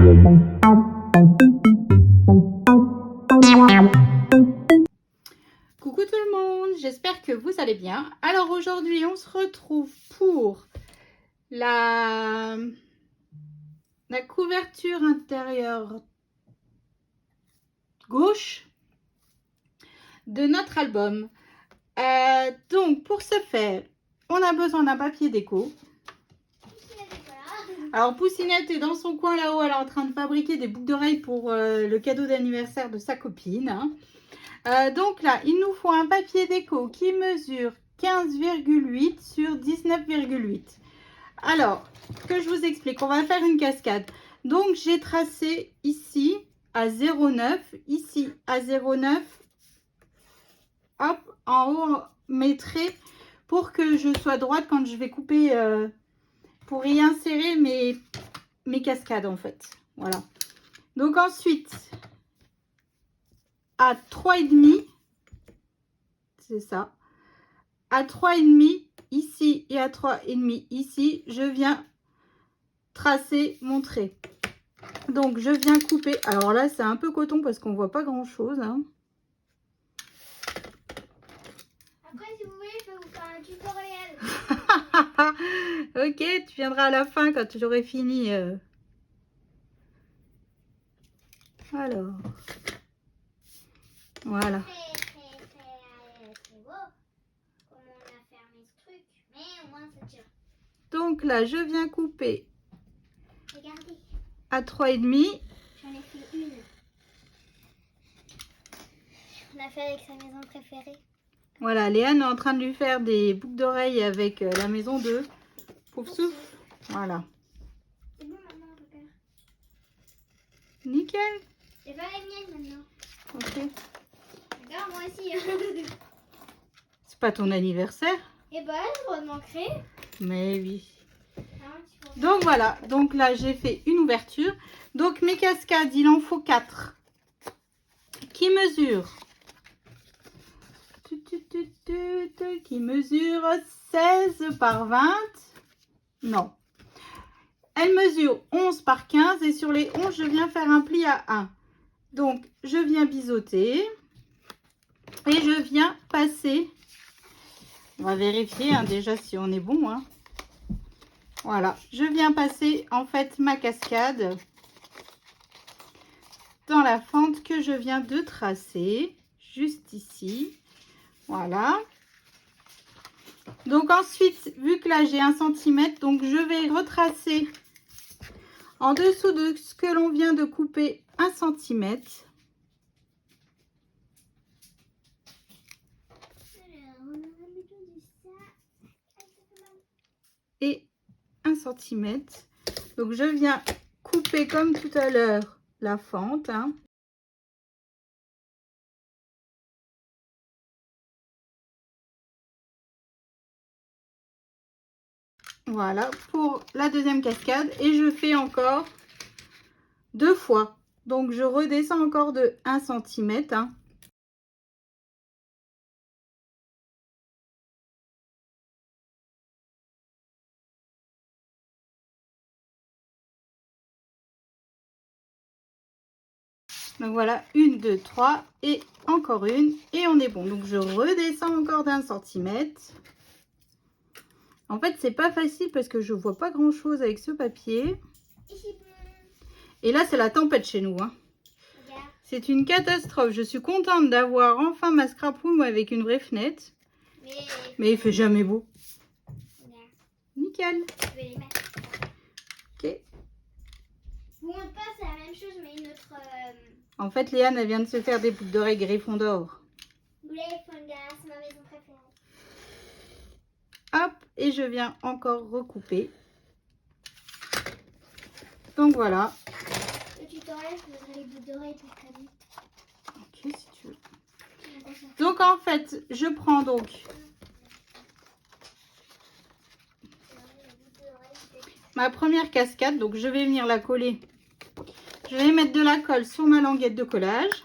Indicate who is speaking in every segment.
Speaker 1: Coucou tout le monde, j'espère que vous allez bien. Alors aujourd'hui on se retrouve pour la couverture intérieure gauche de notre album. Donc pour ce faire, on a besoin d'un papier déco. Alors Poussinette est dans son coin là-haut, elle est en train de fabriquer des boucles d'oreilles pour le cadeau d'anniversaire de sa copine. Donc là, il nous faut un papier déco qui mesure 15,8 sur 19,8. Alors, que je vous explique, on va faire une cascade. Donc j'ai tracé ici à 0,9, ici à 0,9. Hop, en haut, mettrai pour que je sois droite quand je vais couper, pour y insérer mes cascades en fait. Voilà. Donc ensuite, à 3,5, c'est ça. À 3,5 ici et à 3,5 ici, je viens tracer mon trait. Donc je viens couper. Alors là, c'est un peu coton parce qu'on voit pas grand chose. Hein.
Speaker 2: Après, si vous voulez, je vais vous faire un tutoriel.
Speaker 1: Ok, tu viendras à la fin quand j'aurai fini. Alors, voilà.
Speaker 2: C'est beau. Comment on a fermé ce truc. Mais au moins, ça tire.
Speaker 1: Donc là, je viens couper
Speaker 2: Regardez.
Speaker 1: à 3,5.
Speaker 2: J'en ai fait une. On a fait avec sa maison préférée.
Speaker 1: Voilà, Léane est en train de lui faire des boucles d'oreilles avec la maison de Pouf Souffle. Voilà.
Speaker 2: C'est bon maintenant, regarde.
Speaker 1: Nickel.
Speaker 2: C'est pas les miennes maintenant.
Speaker 1: Ok.
Speaker 2: Regarde, moi aussi.
Speaker 1: C'est pas ton anniversaire?
Speaker 2: Et bah, je dois manquer.
Speaker 1: Mais oui. Donc voilà, donc là j'ai fait une ouverture. Donc mes cascades, il en faut 4 qui mesurent qui mesurent 16 par 20. Non. Elle mesure 11 par 15 et sur les 11, je viens faire un pli à 1. Donc je viens biseauter et je viens passer. On va vérifier hein, déjà si on est bon. Hein. Voilà, je viens passer en fait ma cascade dans la fente que je viens de tracer, juste ici. Voilà. Donc ensuite, vu que là j'ai 1 cm, donc je vais retracer en dessous de ce que l'on vient de couper 1 cm. Et 1 cm. Donc je viens couper comme tout à l'heure la fente. Hein. Voilà pour la deuxième cascade. Et je fais encore 2 fois. Donc je redescends encore de 1 cm. Hein. Donc voilà, 1, 2, 3 et encore une et on est bon. Donc je redescends encore d'1 centimètre. En fait, c'est pas facile parce que je vois pas grand chose avec ce papier. Et là, c'est la tempête chez nous. Hein. C'est une catastrophe. Je suis contente d'avoir enfin ma scrap room avec une vraie fenêtre. Mais il fait jamais beau. Nickel.
Speaker 2: Je vais les mettre.
Speaker 1: Ok.
Speaker 2: Bon, on passe à la même chose, mais une autre.
Speaker 1: En fait, Léane, elle vient de se faire des boucles d'oreilles Gryffondor.
Speaker 2: Gryffondor, c'est ma maison préférée.
Speaker 1: Hop, et je viens encore recouper. Donc voilà.
Speaker 2: Le tutoriel, je voudrais les boucles d'oreilles pour cadeau.
Speaker 1: Ok, si tu veux. Donc en fait, je prends donc ma première cascade. Donc je vais venir la coller. Je vais mettre de la colle sur ma languette de collage.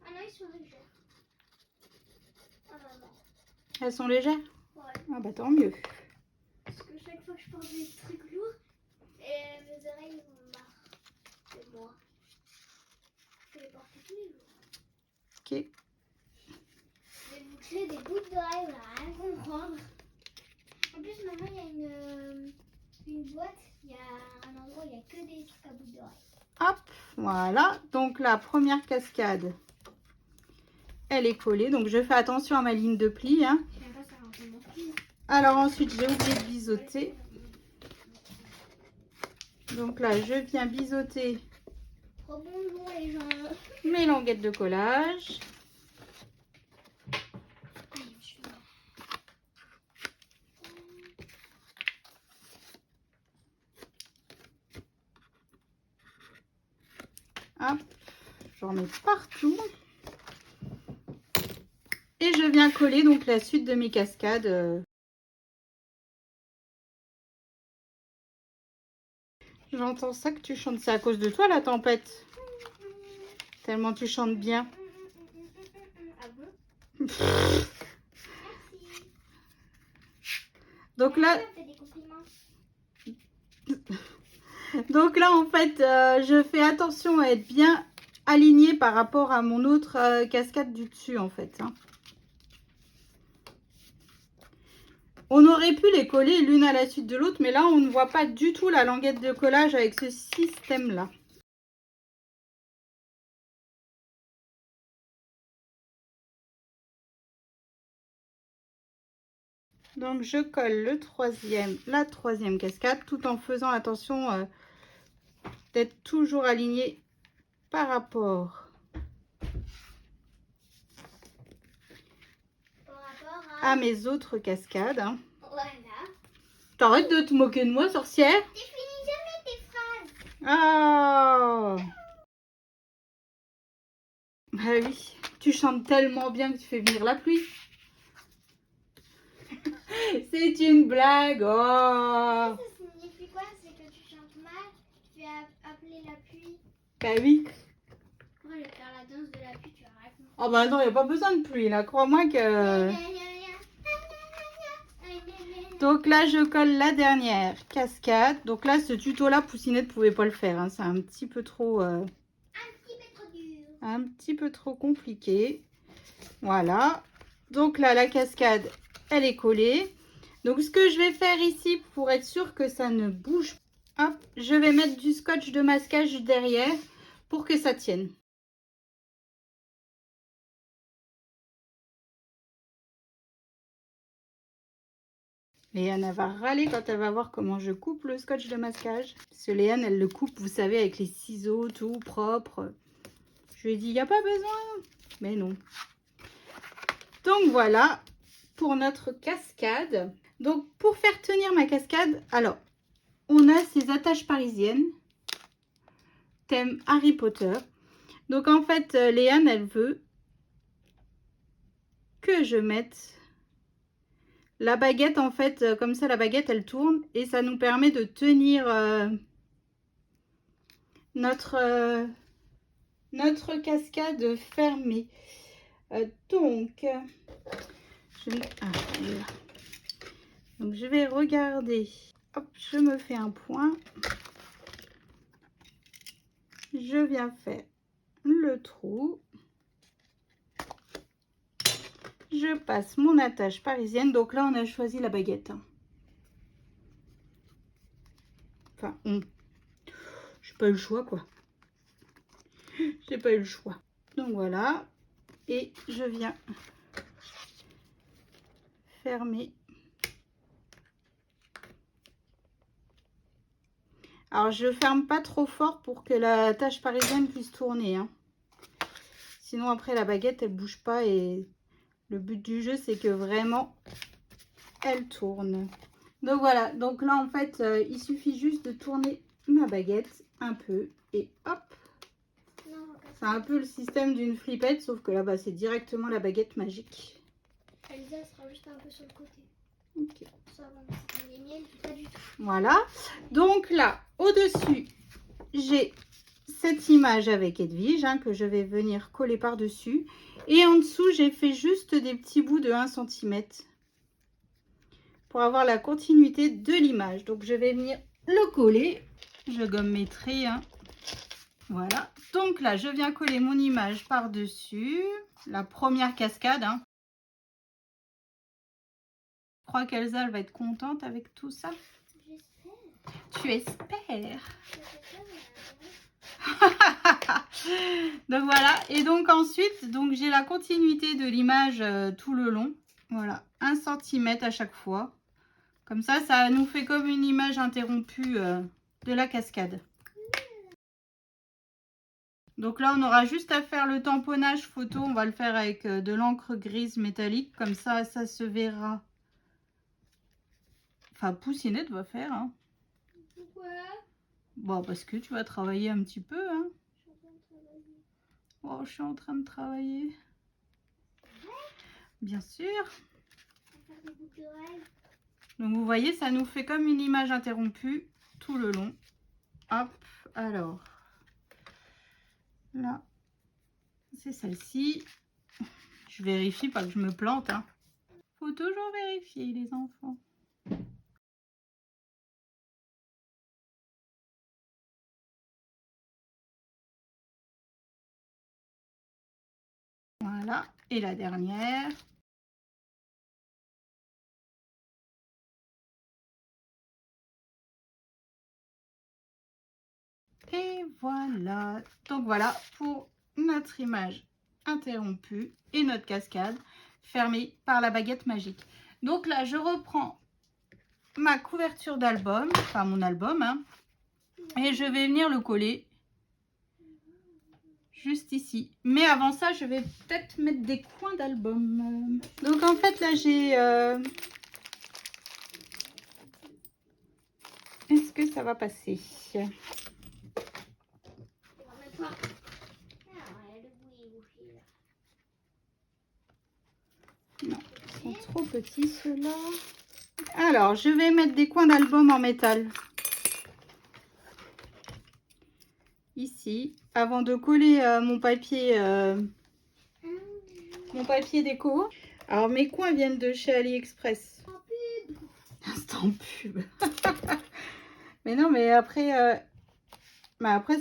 Speaker 2: Ah non, ils sont légers. Ah bah non.
Speaker 1: Elles sont légères?
Speaker 2: Ouais.
Speaker 1: Ah bah tant mieux.
Speaker 2: Parce que chaque fois que je porte des trucs lourds, mes oreilles vont mal. tous les jours.
Speaker 1: Ok.
Speaker 2: Je vais vous créer des boucles d'oreilles, on va rien comprendre. En plus, maintenant, il y a une boîte, il y a un endroit où il n'y a que des trucs à boucles d'oreilles.
Speaker 1: Hop, voilà. Donc la première cascade, elle est collée. Donc je fais attention à ma ligne de pli. Hein.
Speaker 2: Je sais même pas si ça rentre dans mon pli.
Speaker 1: Alors ensuite, j'ai oublié de biseauter. Donc là, je viens biseauter
Speaker 2: Rebonjour les gens.
Speaker 1: mes languettes de collage.
Speaker 2: Allez, je vais...
Speaker 1: Hop, j'en mets partout. Et je viens coller donc la suite de mes cascades. J'entends ça que tu chantes. C'est à cause de toi la tempête. Tellement tu chantes bien.
Speaker 2: Ah bon?
Speaker 1: Donc
Speaker 2: Merci.
Speaker 1: là,
Speaker 2: Ça me fait des compliments.
Speaker 1: en fait, je fais attention à être bien alignée par rapport à mon autre cascade du dessus en fait. Hein. On aurait pu les coller l'une à la suite de l'autre, mais là, on ne voit pas du tout la languette de collage avec ce système-là. Donc, je colle la troisième cascade, tout en faisant attention d'être toujours aligné par rapport à mes autres cascades. Hein.
Speaker 2: Voilà.
Speaker 1: T'arrêtes de te moquer de moi, sorcière?
Speaker 2: Tu finis jamais tes phrases.
Speaker 1: Ah! Ah oui, tu chantes tellement bien que tu fais venir la pluie. C'est une blague. Oh!
Speaker 2: Ça signifie quoi? C'est que tu chantes mal, tu fais appeler la pluie.
Speaker 1: Bah oui.
Speaker 2: Moi, je vais faire la danse de la pluie, tu vas raconter.
Speaker 1: Oh bah non, il n'y a pas besoin de pluie là. Crois-moi que... Donc là, je colle la dernière cascade. Donc là, ce tuto-là, Poussinette ne pouvait pas le faire. Hein. C'est un petit peu trop...
Speaker 2: Un petit peu trop dur.
Speaker 1: un petit peu trop compliqué. Voilà. Donc là, la cascade, elle est collée. Donc ce que je vais faire ici, pour être sûr que ça ne bouge pas, hop, je vais mettre du scotch de masquage derrière pour que ça tienne. Léane, elle va râler quand elle va voir comment je coupe le scotch de masquage. Parce que Léane, elle le coupe, vous savez, avec les ciseaux, tout propre. Je lui ai dit, il n'y a pas besoin. Mais non. Donc voilà pour notre cascade. Donc pour faire tenir ma cascade, alors, on a ces attaches parisiennes. Thème Harry Potter. Donc en fait, Léane, elle veut que je mette... la baguette, en fait, comme ça, la baguette, elle tourne et ça nous permet de tenir notre cascade fermée. Donc, je vais regarder. Hop, je me fais un point. Je viens faire le trou. Je passe mon attache parisienne. Donc là, on a choisi la baguette. Enfin, j'ai pas eu le choix, quoi. J'ai pas eu le choix. Donc voilà. Et je viens fermer. Alors, je ferme pas trop fort pour que la tache parisienne puisse tourner. Hein. Sinon, après, la baguette, elle bouge pas. Et le but du jeu, c'est que vraiment, elle tourne. Donc voilà. Donc là, en fait, il suffit juste de tourner ma baguette un peu. Et hop. C'est un peu le système d'une flippette. Sauf que là, bah, c'est directement la baguette magique.
Speaker 2: Elsa sera juste un peu sur le côté.
Speaker 1: Ok.
Speaker 2: Ça va, les miennes, pas du tout.
Speaker 1: Voilà. Donc là, au-dessus, j'ai cette image avec Edwige hein, que je vais venir coller par-dessus. Et en dessous, j'ai fait juste des petits bouts de 1 cm pour avoir la continuité de l'image. Donc, je vais venir le coller. Je gomme mes traits. Hein. Voilà. Donc là, je viens coller mon image par-dessus. La première cascade. Hein. Je crois qu'Elsa, elle va être contente avec tout ça.
Speaker 2: J'espère.
Speaker 1: Tu espères?
Speaker 2: J'espère.
Speaker 1: Donc voilà. Et donc ensuite, donc j'ai la continuité de l'image tout le long. Voilà. 1 cm à chaque fois. Comme ça nous fait comme une image interrompue de la cascade. Donc là, on aura juste à faire le tamponnage photo. On va le faire avec de l'encre grise métallique. Comme ça se verra. Enfin, Poussinette va faire. Hein.
Speaker 2: Pourquoi?
Speaker 1: Bon, parce que tu vas travailler un petit peu. Hein. Oh, je suis en train de travailler. Bien sûr. Donc, vous voyez, ça nous fait comme une image interrompue tout le long. Hop, alors. Là, c'est celle-ci. Je vérifie pas que je me plante. Hein. Faut toujours vérifier, les enfants. Voilà, et la dernière. Et voilà. Donc voilà pour notre image interrompue et notre cascade fermée par la baguette magique. Donc là, je reprends ma couverture d'album, enfin mon album, hein, et je vais venir le coller juste ici. Mais avant ça, je vais peut-être mettre des coins d'album. Donc en fait, là, j'ai... Est-ce que ça va passer? Non, ils sont trop petits ceux-là. Alors, je vais mettre des coins d'album en métal. Ici, avant de coller mon papier déco. Alors, mes coins viennent de chez AliExpress. Instant pub. Mais non, mais après,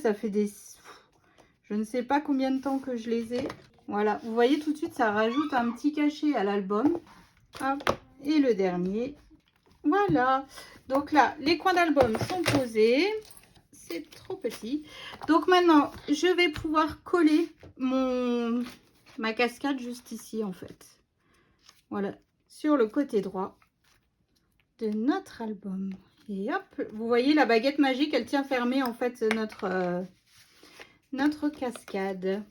Speaker 1: ça fait des... Je ne sais pas combien de temps que je les ai. Voilà, vous voyez tout de suite, ça rajoute un petit cachet à l'album. Hop, et le dernier. Voilà. Donc là, les coins d'album sont posés. C'est trop petit. Donc maintenant, je vais pouvoir coller ma cascade juste ici, en fait. Voilà, sur le côté droit de notre album. Et hop, vous voyez la baguette magique, elle tient fermée en fait notre cascade.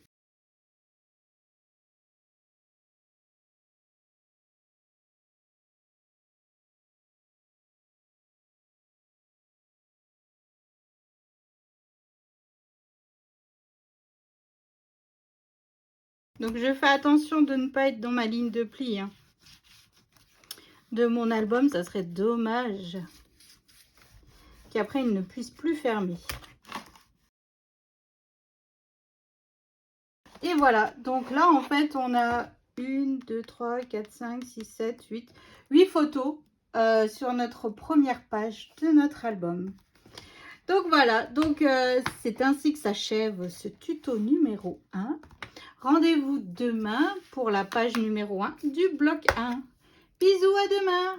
Speaker 1: Donc je fais attention de ne pas être dans ma ligne de pli hein, de mon album, ça serait dommage qu'après il ne puisse plus fermer. Et voilà, donc là en fait on a 1, 2, 3, 4, 5, 6, 7, 8 photos sur notre première page de notre album. Donc voilà, donc c'est ainsi que s'achève ce tuto numéro 1. Rendez-vous demain pour la page numéro 1 du bloc 1. Bisous, à demain!